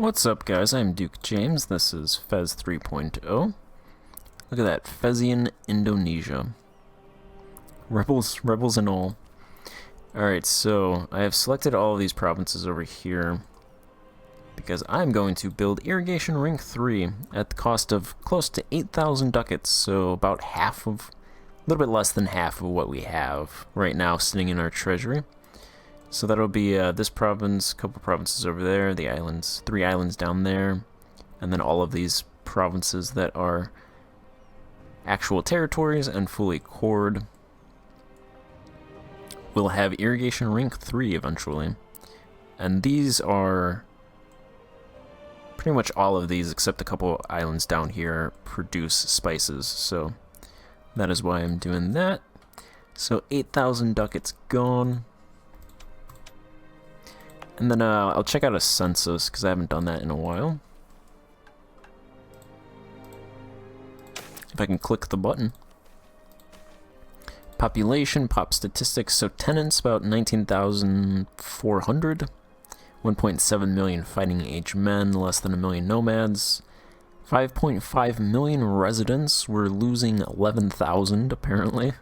What's up, guys? I'm Duke James. This is Fez 3.0. Look at that, Fezian Indonesia. Rebels and all. Alright, so I have selected all of these provinces over here because I'm going to build Irrigation Ring 3 at the cost of close to 8,000 ducats, so about half of, a little bit less than half of what we have right now sitting in our treasury. So that'll be this province, couple provinces over there, the islands, 3 islands down there, and then all of these provinces that are actual territories and fully cored. We'll have Irrigation Ring 3 eventually. And these are pretty much all of these, except a couple islands down here, produce spices. So that is why I'm doing that. So 8,000 ducats gone. And then I'll check out a census, because I haven't done that in a while. If I can click the button. Population, pop statistics, so tenants about 19,400. 1.7 million fighting age men, less than a million nomads. 5.5 million residents, we're losing 11,000 apparently.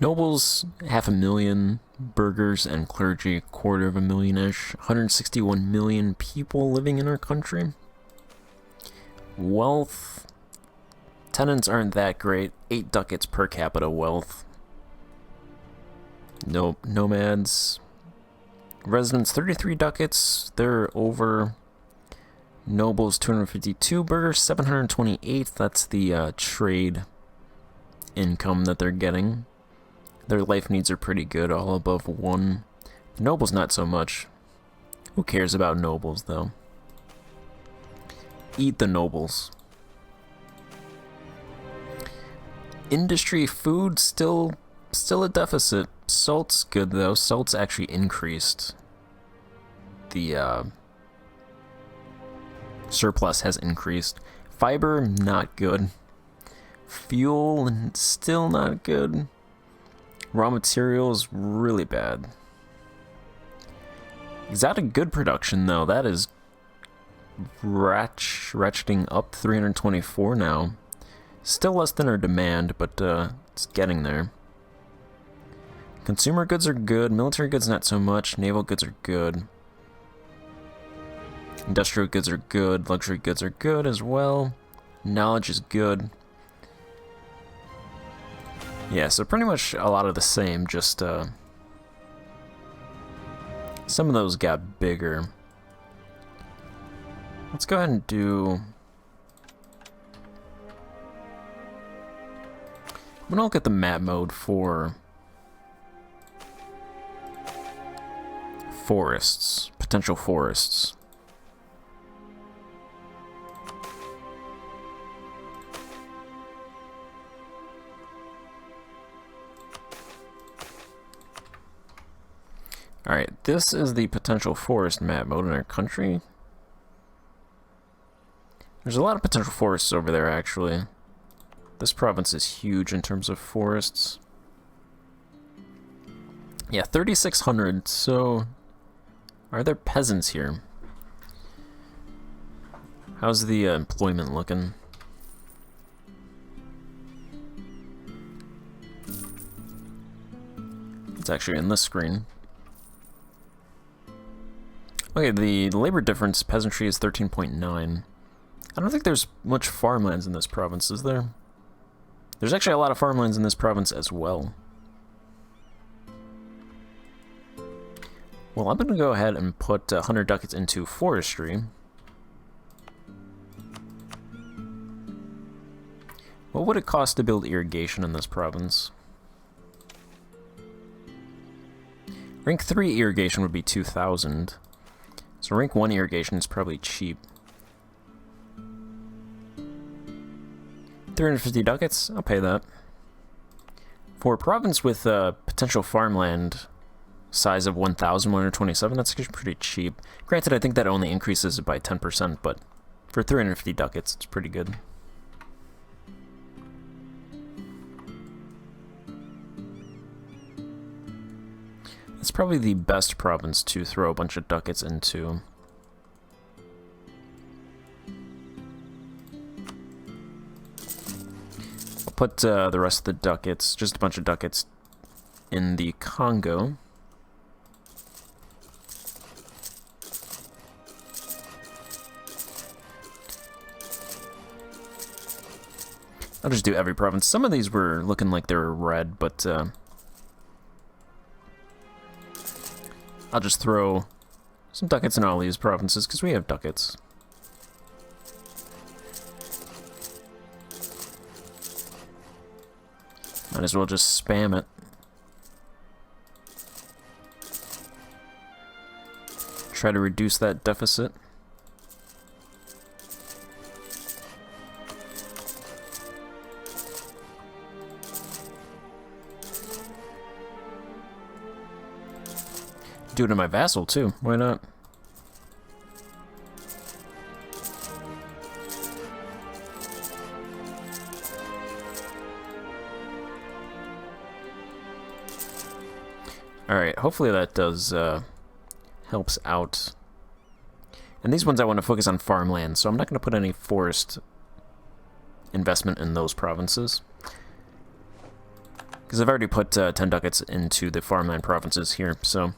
Nobles, 500,000. Burghers and clergy, 250,000-ish. 161 million people living in our country. Wealth, tenants aren't that great. 8 ducats per capita wealth. Nomads. Residents, 33 ducats. They're over. Nobles, 252. Burghers, 728. That's the trade income that they're getting. Their life needs are pretty good, all above 1. The nobles, not so much. Who cares about nobles, though? Eat the nobles. Industry, food, still a deficit. Salt's good, though. Salt's actually increased. The surplus has increased. Fiber, not good. Fuel, still not good. Raw materials, really bad. Exotic good production, though, that is ratcheting up. 324 now. Still less than our demand, but it's getting there. Consumer goods are good. Military goods, not so much. Naval goods are good. Industrial goods are good. Luxury goods are good as well. Knowledge is good. Yeah, so pretty much a lot of the same, just some of those got bigger. Let's go ahead and do... I'm gonna look at the map mode for forests, potential forests. Alright, this is the potential forest map mode in our country. There's a lot of potential forests over there, actually. This province is huge in terms of forests. Yeah, 3,600, so... Are there peasants here? How's the employment looking? It's actually in this screen. Okay, the labor difference, peasantry is 13.9. I don't think there's much farmlands in this province, is there? There's actually a lot of farmlands in this province as well. Well, I'm going to go ahead and put 100 ducats into forestry. What would it cost to build irrigation in this province? Rank 3 irrigation would be 2,000. So rank 1 irrigation is probably cheap. 350 ducats, I'll pay that. For a province with a potential farmland size of 1,127, that's actually pretty cheap. Granted, I think that only increases it by 10%, but for 350 ducats, it's pretty good. It's probably the best province to throw a bunch of ducats into. I'll put the rest of the ducats, just a bunch of ducats, in the Congo. I'll just do every province. Some of these were looking like they were red, but I'll just throw some ducats in all these provinces, because we have ducats. Might as well just spam it. Try to reduce that deficit. Do it to my vassal too, why not? Alright, hopefully that does helps out. And these ones I want to focus on farmland, so I'm not going to put any forest investment in those provinces. Because I've already put 10 ducats into the farmland provinces here, so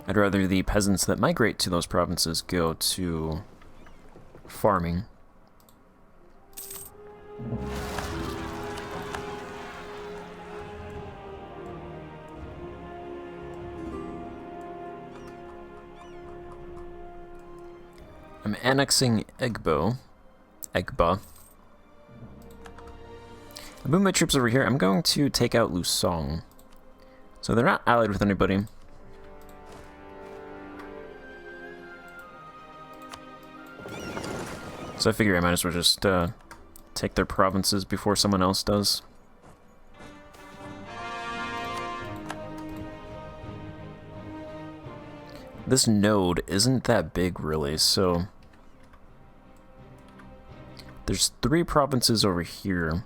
I'd rather the peasants that migrate to those provinces go to farming. I'm annexing Egba. I move my troops over here. I'm going to take out Lusong. So they're not allied with anybody. So I figure I might as well just take their provinces before someone else does. This node isn't that big, really, so there's 3 provinces over here.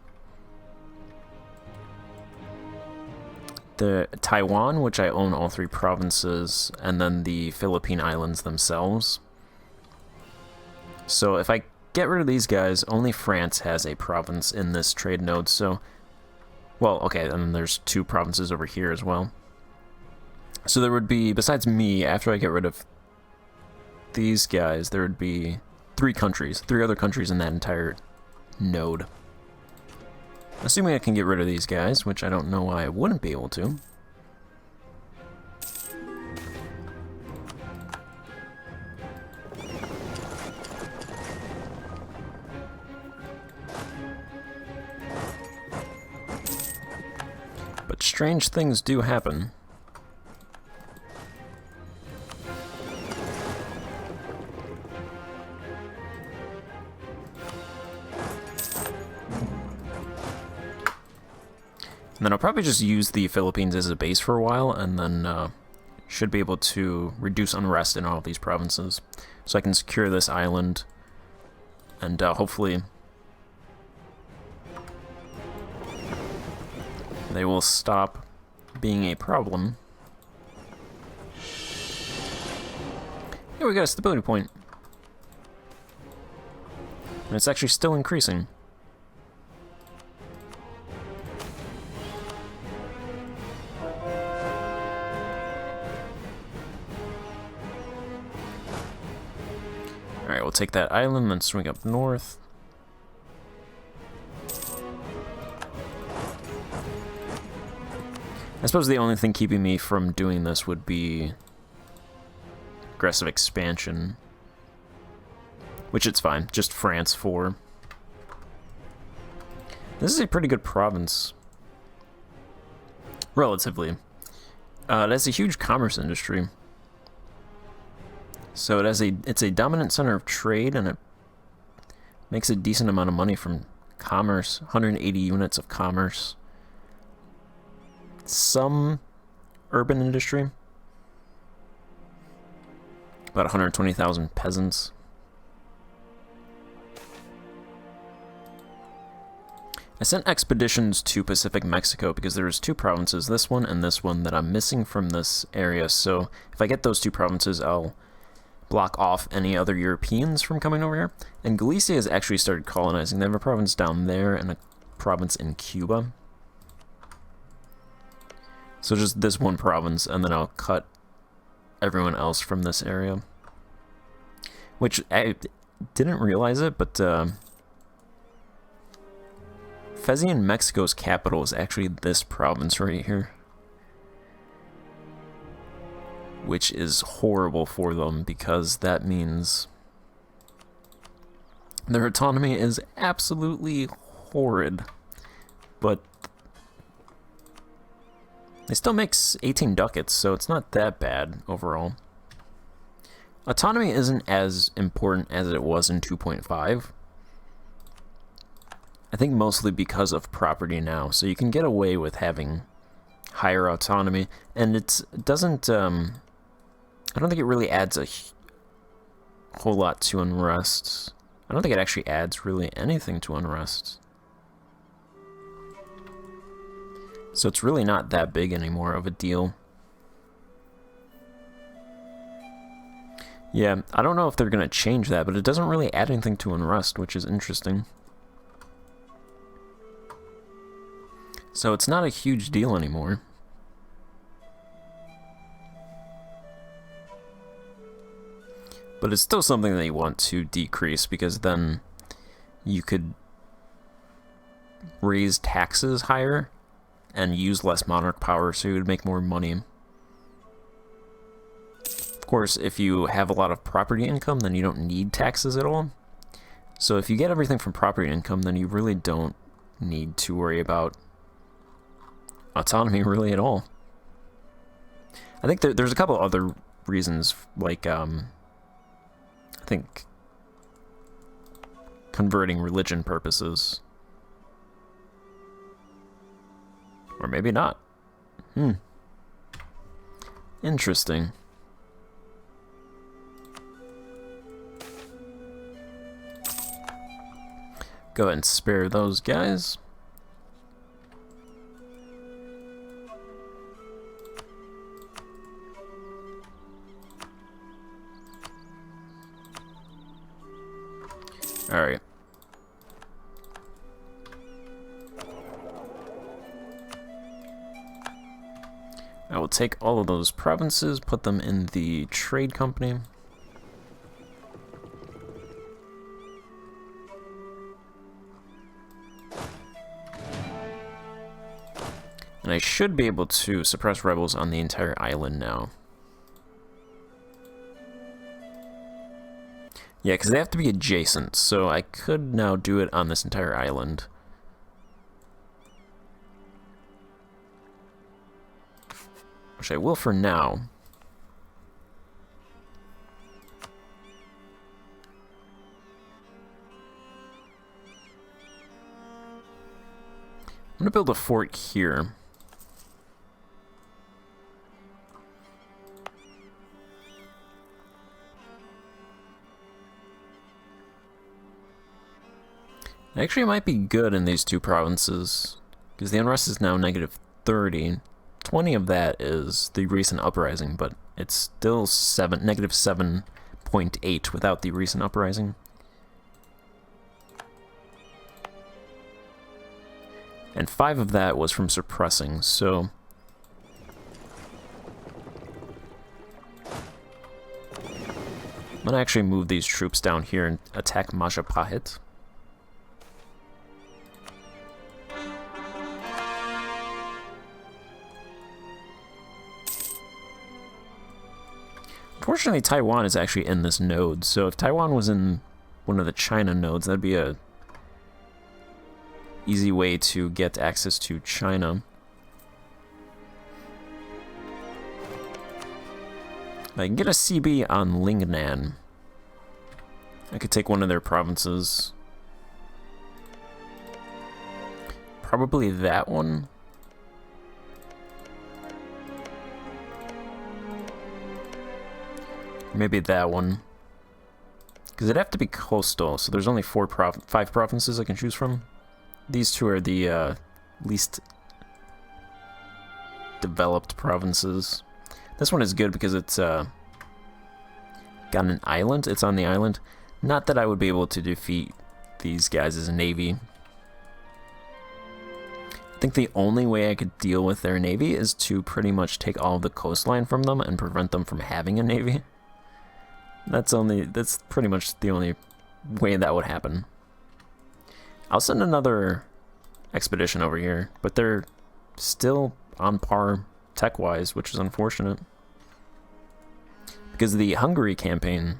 The Taiwan, which I own all 3 provinces, and then the Philippine Islands themselves. So if I get rid of these guys, only France has a province in this trade node, so... Well, okay, and then there's 2 provinces over here as well. So there would be, besides me, after I get rid of these guys, there would be 3 countries, 3 other countries in that entire node. Assuming I can get rid of these guys, which I don't know why I wouldn't be able to. But strange things do happen. And then I'll probably just use the Philippines as a base for a while, and then should be able to reduce unrest in all of these provinces. So I can secure this island, and hopefully they will stop being a problem. Here we got a stability point. And it's actually still increasing. Alright, we'll take that island, then swing up north. I suppose the only thing keeping me from doing this would be aggressive expansion. Which it's fine, just France 4. This is a pretty good province. Relatively. It has a huge commerce industry. So it's a dominant center of trade, and it makes a decent amount of money from commerce. 180 units of commerce. Some urban industry. About 120,000 peasants. I sent expeditions to Pacific Mexico because there's two provinces, this one and this one, that I'm missing from this area. So if I get those two provinces, I'll block off any other Europeans from coming over here. And Galicia has actually started colonizing. They have a province down there and a province in Cuba. So just this one province, and then I'll cut everyone else from this area. Which, I didn't realize it, but Fezian, Mexico's capital is actually this province right here. Which is horrible for them, because that means their autonomy is absolutely horrid. But they still make 18 ducats, so it's not that bad overall. Autonomy isn't as important as it was in 2.5. I think mostly because of property now, so you can get away with having higher autonomy, and it doesn't, I don't think it really adds a whole lot to unrest. I don't think it actually adds really anything to unrest. So it's really not that big anymore of a deal. Yeah, I don't know if they're going to change that, but it doesn't really add anything to unrest, which is interesting. So it's not a huge deal anymore. But it's still something that you want to decrease, because then you could raise taxes higher and use less monarch power, so you would make more money. Of course, if you have a lot of property income, then you don't need taxes at all. So if you get everything from property income, then you really don't need to worry about autonomy really at all. I think there's a couple other reasons, like I think converting religion purposes. Or maybe not. Interesting. Go ahead and spare those guys. All right. I will take all of those provinces, put them in the trade company. And I should be able to suppress rebels on the entire island now. Yeah, because they have to be adjacent, so I could now do it on this entire island. Which I will for now. I'm gonna build a fort here. Actually, it might be good in these two provinces, because the unrest is now -30. 20 of that is the recent uprising, but it's still -7.8 without the recent uprising. And 5 of that was from suppressing, so I'm gonna actually move these troops down here and attack Majapahit. Unfortunately, Taiwan is actually in this node, so if Taiwan was in one of the China nodes, that'd be a easy way to get access to China. I can get a CB on Lingnan. I could take one of their provinces. Probably that one. Maybe that one. Because it'd have to be coastal, so there's only 5 provinces I can choose from. these two are the least developed provinces. This one is good because it's got an island. It's on the island. Not that I would be able to defeat these guys as a navy. I think the only way I could deal with their navy is to pretty much take all of the coastline from them and prevent them from having a navy. That's pretty much the only way that would happen. I'll send another expedition over here, but they're still on par tech-wise, which is unfortunate. Because the Hungary campaign,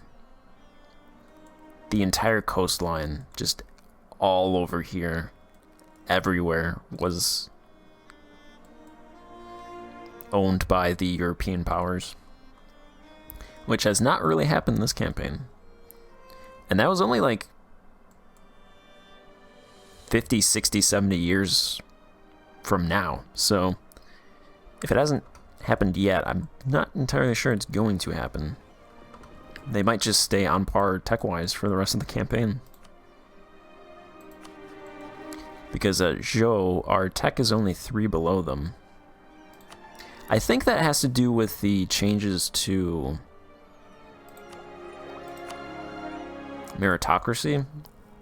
the entire coastline, just all over here, everywhere, was owned by the European powers, which has not really happened this campaign. And that was only like 50, 60, 70 years from now. So if it hasn't happened yet, I'm not entirely sure it's going to happen. They might just stay on par tech-wise for the rest of the campaign. Because at Zhou, our tech is only 3 below them. I think that has to do with the changes to meritocracy,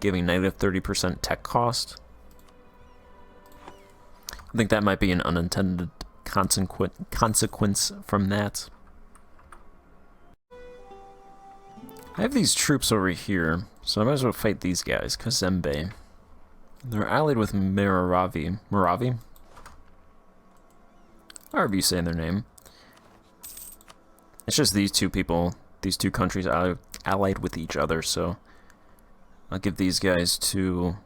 giving negative 30% tech cost. I think that might be an unintended consequence from that. I have these troops over here, so I might as well fight these guys, Kazembe. They're allied with Moravi. However you say their name. It's just these two people, these two countries are allied with each other, so I'll give these guys to,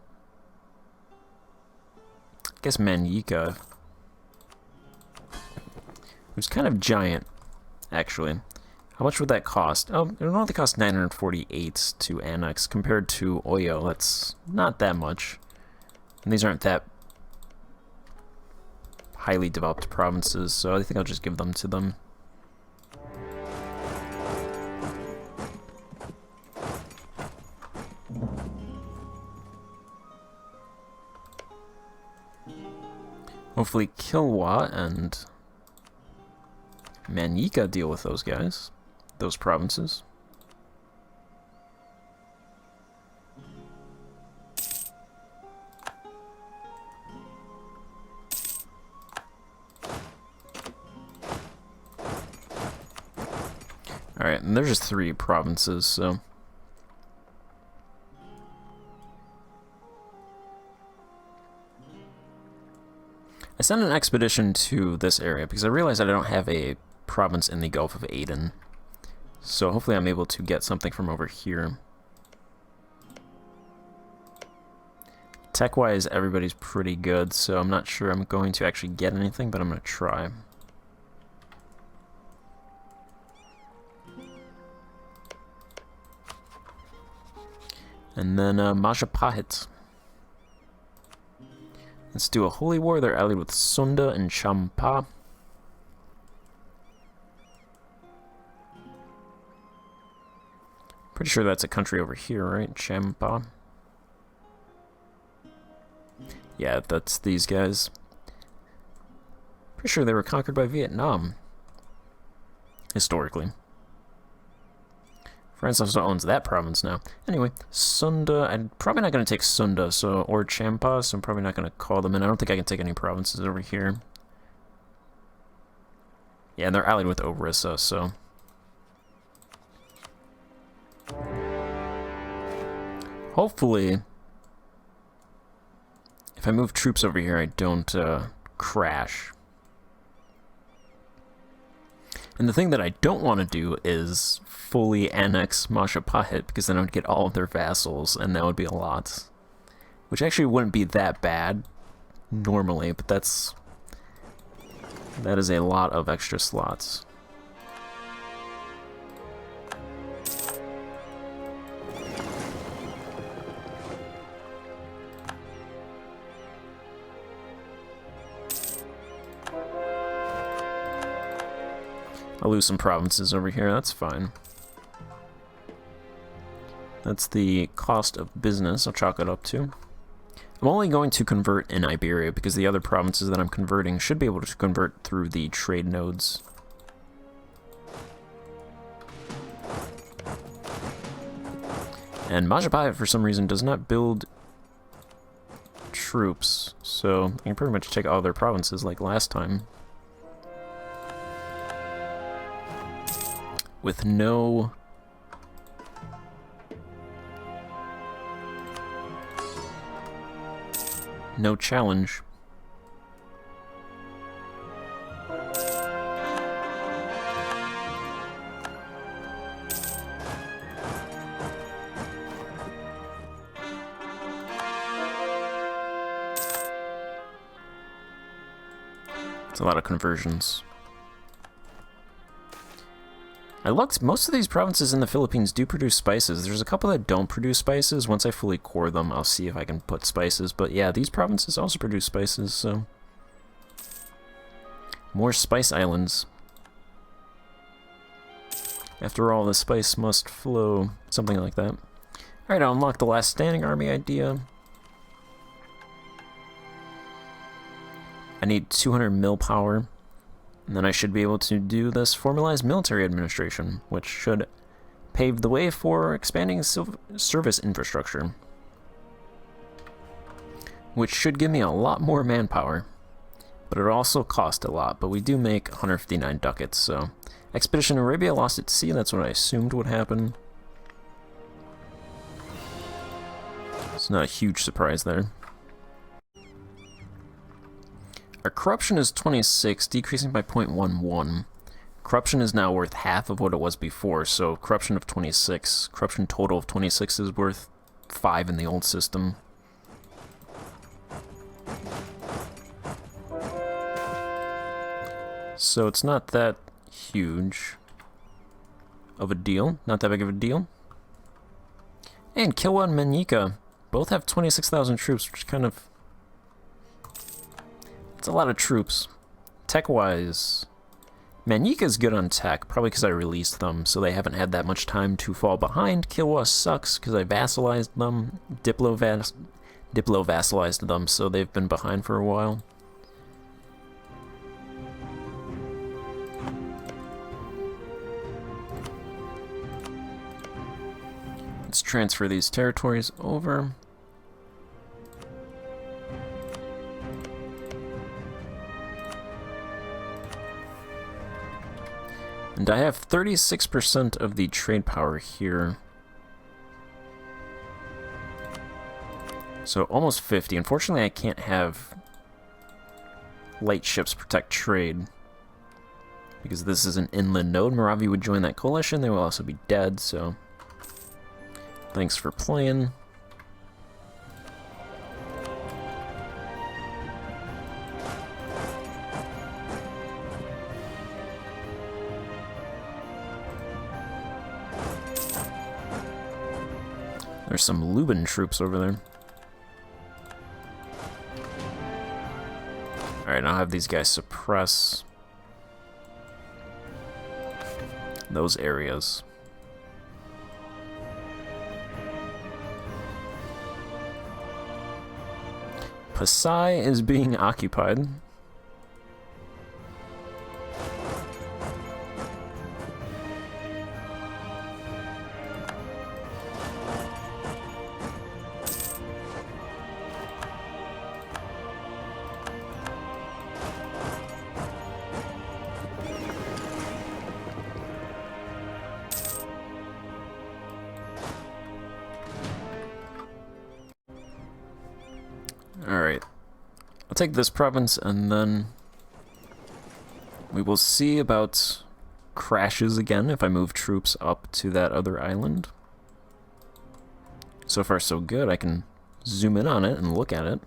I guess, Manyika, who's kind of giant, actually. How much would that cost? Oh, it would only cost 948 to annex compared to Oyo. That's not that much. And these aren't that highly developed provinces, so I think I'll just give them to them. Hopefully Kilwa and Manyika deal with those guys, those provinces. Alright, and there's just 3 provinces, so I sent an expedition to this area because I realized that I don't have a province in the Gulf of Aden. So hopefully I'm able to get something from over here. Tech-wise, everybody's pretty good, so I'm not sure I'm going to actually get anything, but I'm going to try. And then Majapahit. Let's do a holy war. They're allied with Sunda and Champa. Pretty sure that's a country over here, right? Champa. Yeah, that's these guys. Pretty sure they were conquered by Vietnam. Historically. France also owns that province now. Anyway, Sunda, I'm probably not going to take Sunda, or Champa, so I'm probably not going to call them in. I don't think I can take any provinces over here. Yeah, and they're allied with Orissa, so hopefully, if I move troops over here, I don't crash. And the thing that I don't want to do is fully annex Majapahit, because then I would get all of their vassals, and that would be a lot. Which actually wouldn't be that bad normally, but that is a lot of extra slots. I'll lose some provinces over here, that's fine. That's the cost of business, I'll chalk it up to. I'm only going to convert in Iberia because the other provinces that I'm converting should be able to convert through the trade nodes. And Majapahit, for some reason, does not build troops, so I can pretty much take all their provinces like last time. With no... no challenge. It's a lot of conversions. I looked, most of these provinces in the Philippines do produce spices. There's a couple that don't produce spices. Once I fully core them, I'll see if I can put spices. But yeah, these provinces also produce spices, so... more spice islands. After all, the spice must flow. Something like that. Alright, I'll unlock the last standing army idea. I need 200 mil power. And then I should be able to do this formalized military administration, which should pave the way for expanding service infrastructure. Which should give me a lot more manpower. But it also cost a lot, but we do make 159 ducats, so... Expedition Arabia lost at sea, that's what I assumed would happen. It's not a huge surprise there. Our corruption is 26, decreasing by 0.11. Corruption is now worth half of what it was before, so corruption of 26. Corruption total of 26 is worth 5 in the old system. So it's not that huge of a deal. Not that big of a deal. And Kilwa and Menyika both have 26,000 troops, which kind of... it's a lot of troops. Tech-wise, Menyika's good on tech, probably because I released them, so they haven't had that much time to fall behind. Kilwa sucks because I vassalized them. Diplo vassalized them, so they've been behind for a while. Let's transfer these territories over. And I have 36% of the trade power here. So almost 50. Unfortunately, I can't have light ships protect trade. Because this is an inland node. Moravia would join that coalition. They will also be dead, so... thanks for playing. There's some Lubin troops over there. Alright, I'll have these guys suppress those areas. Pasai is being occupied. Alright, I'll take this province and then we will see about crashes again if I move troops up to that other island. So far so good, I can zoom in on it and look at it.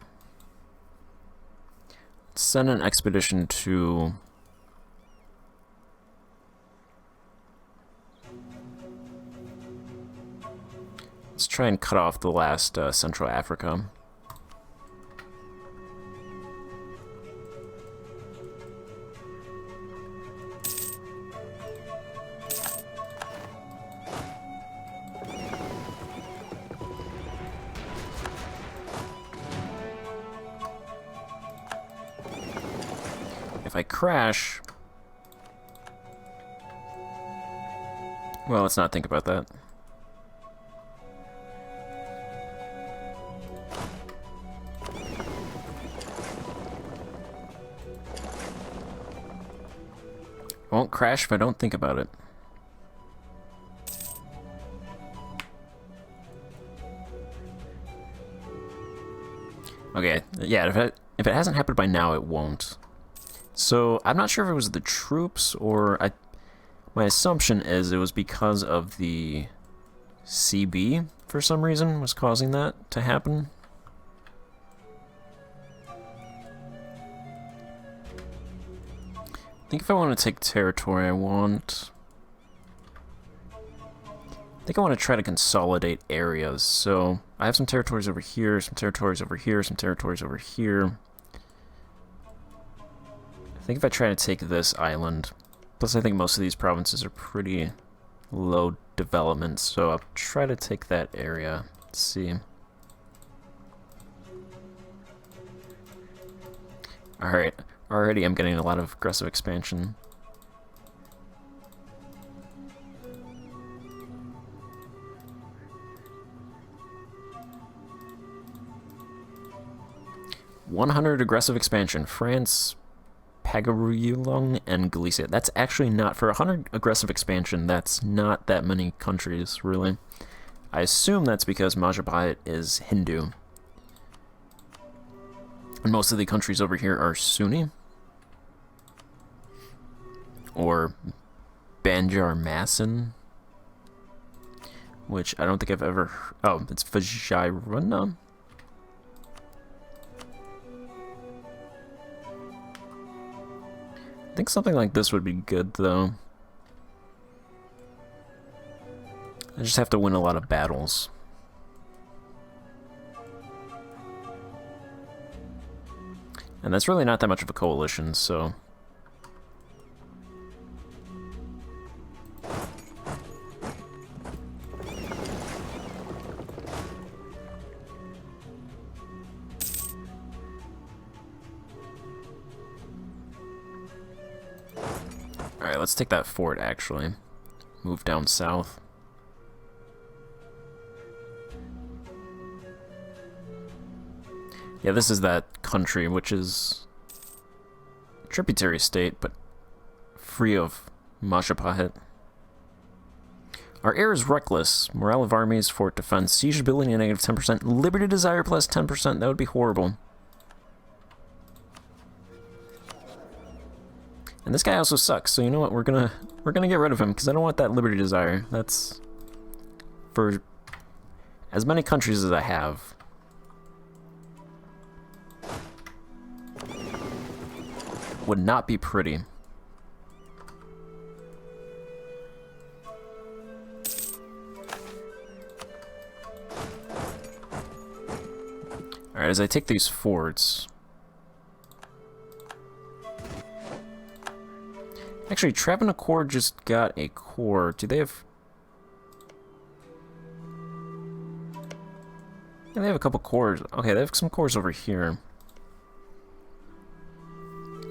Let's send an expedition to... let's try and cut off the last Central Africa. if I crash... Well, let's not think about that. I won't crash if I don't think about it. Okay, yeah, if it hasn't happened by now, it won't. So, I'm not sure if it was the troops, or... My assumption is it was because of the CB, for some reason, was causing that to happen. I think if I want to take territory, I think I want to try to consolidate areas. So I have some territories over here, some territories over here, some territories over here. I think if I try to take this island, plus I think most of these provinces are pretty low development, so I'll try to take that area. Let's see. Alright, already I'm getting a lot of aggressive expansion. "100 aggressive expansion. France, Pagaroulong, and Galicia." That's actually not... For 100 aggressive expansion, that's not that many countries, really. I assume that's because Majapahit is Hindu. And most of the countries over here are Sunni. Or Banjarmasin. Which I don't think I've ever... Oh, it's Vajrayana? I think something like this would be good, though. I just have to win a lot of battles. And that's really not that much of a coalition, so... Alright, let's take that fort, actually. Move down south. Yeah, this is that country, which is a tributary state, but free of Majapahit. "Our air is reckless. Morale of armies, fort defense, siege ability a negative 10%, liberty desire plus 10%. That would be horrible." And this guy also sucks, so you know what? We're gonna get rid of him because I don't want that liberty desire. That's for as many countries as I have. Would not be pretty. Alright, as I take these forts... Actually, Travancore just got a core. Do they have... Yeah, they have a couple cores. Okay, they have some cores over here.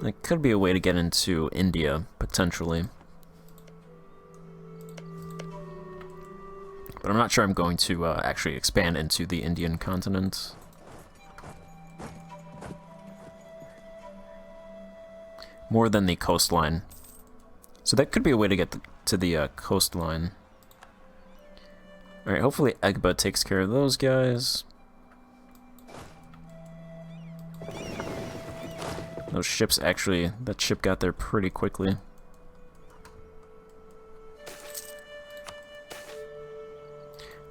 That could be a way to get into India, potentially. But I'm not sure I'm going to actually expand into the Indian continent. More than the coastline. So that could be a way to get to the coastline. Alright, hopefully Egba takes care of those guys. Those ships actually, that ship got there pretty quickly.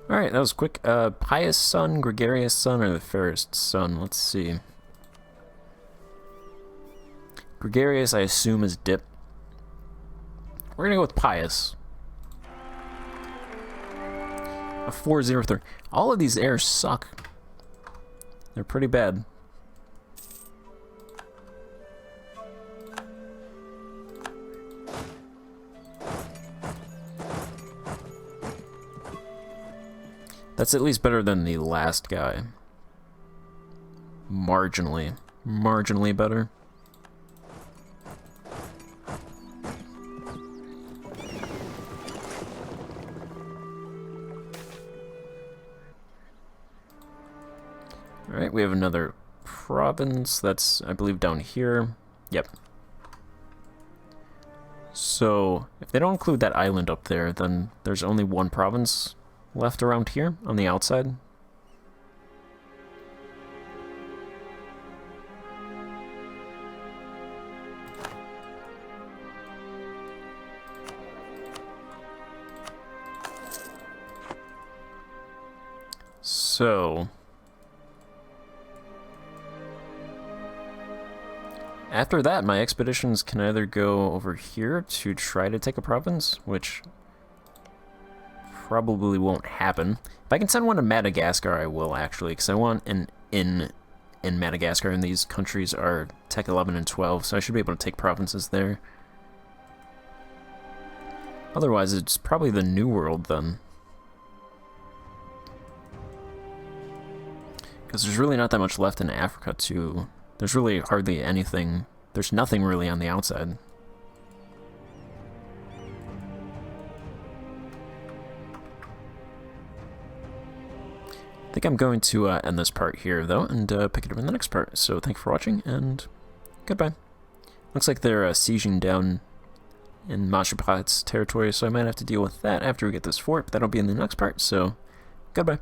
Alright, that was quick. Pious son, gregarious son, or the fairest son? Let's see. Gregarious, I assume, is dip. We're gonna go with pious. A 403. All of these airs suck. They're pretty bad. That's at least better than the last guy. Marginally. Marginally better. Alright, we have another province. That's, I believe, down here. Yep. So, if they don't include that island up there, then there's only one province left around here on the outside. So, after that, my expeditions can either go over here to try to take a province, which probably won't happen. If I can send one to Madagascar, I will, actually, because I want an in Madagascar, and these countries are Tech 11 and 12, so I should be able to take provinces there. Otherwise, it's probably the New World, then. Because there's really not that much left in Africa, too. There's really hardly anything. There's nothing really on the outside. I think I'm going to end this part here, though, and pick it up in the next part. So thank you for watching, and goodbye. Looks like they're sieging down in Mashapat's territory, so I might have to deal with that after we get this fort, but that'll be in the next part, so goodbye.